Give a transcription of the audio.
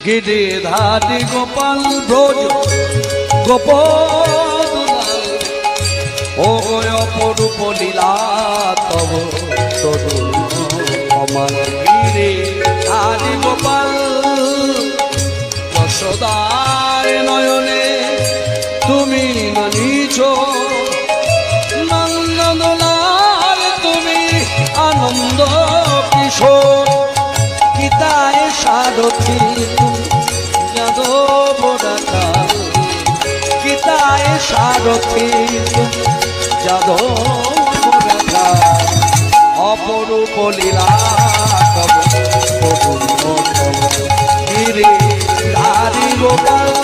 গিরিধারী গোপাল ব্রজ গোপদুলাল ও অপরূপ লীলা তব তরু অমর গিরিধারী গোপাল যশোদার নয়নে তুমি মানিছ নন্দলাল তুমি আনন্দ কিশোর গীতায় সারথী যাদব রাখাল গীতায় সারথী যাদব রাখাল অপরূপ লীলা তব গিরিধারী গোপাল